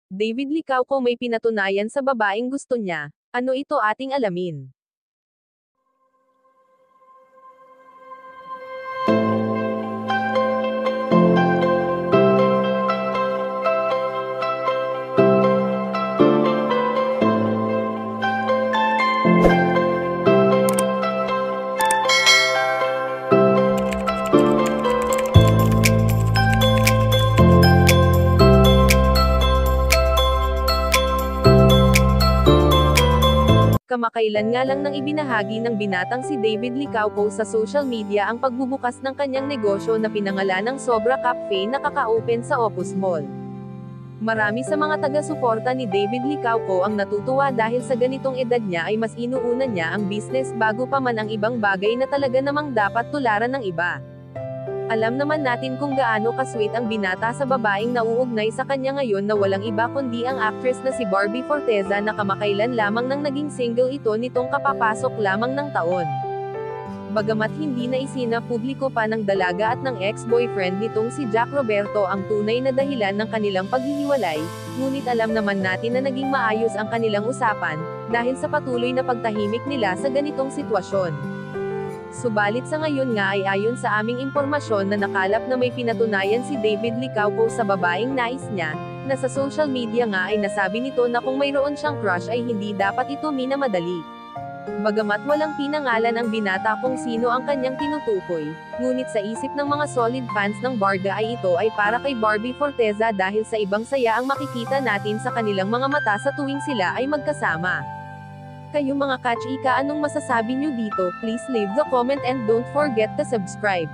David Licauco may pinatunayan sa babaeng gusto niya. Ano ito ating alamin? Kamakailan nga lang nang ibinahagi ng binatang si David Licauco sa social media ang pagbubukas ng kanyang negosyo na pinangalanang Sobra Cafe na kaka-open sa Opus Mall. Marami sa mga taga-suporta ni David Licauco ang natutuwa dahil sa ganitong edad niya ay mas inuuna niya ang business bago pa man ang ibang bagay na talaga namang dapat tularan ng iba. Alam naman natin kung gaano ka-sweet ang binata sa babaeng nauugnay sa kanya ngayon na walang iba kundi ang actress na si Barbie Forteza na kamakailan lamang nang naging single ito nitong kapapasok lamang ng taon. Bagamat hindi na isinapubliko pa ng dalaga at ng ex-boyfriend nitong si Jack Roberto ang tunay na dahilan ng kanilang paghihiwalay, ngunit alam naman natin na naging maayos ang kanilang usapan, dahil sa patuloy na pagtahimik nila sa ganitong sitwasyon. Subalit sa ngayon nga ay ayon sa aming impormasyon na nakalap na may pinatunayan si David Licauco sa babaeng nais niya, na sa social media nga ay nasabi nito na kung mayroon siyang crush ay hindi dapat ito minamadali. Bagamat walang pinangalan ang binata kung sino ang kanyang tinutukoy, ngunit sa isip ng mga solid fans ng Barga ay ito ay para kay Barbie Forteza dahil sa ibang saya ang makikita natin sa kanilang mga mata sa tuwing sila ay magkasama. Kayo mga kachika, anong masasabi nyo dito? Please leave the comment and don't forget to subscribe.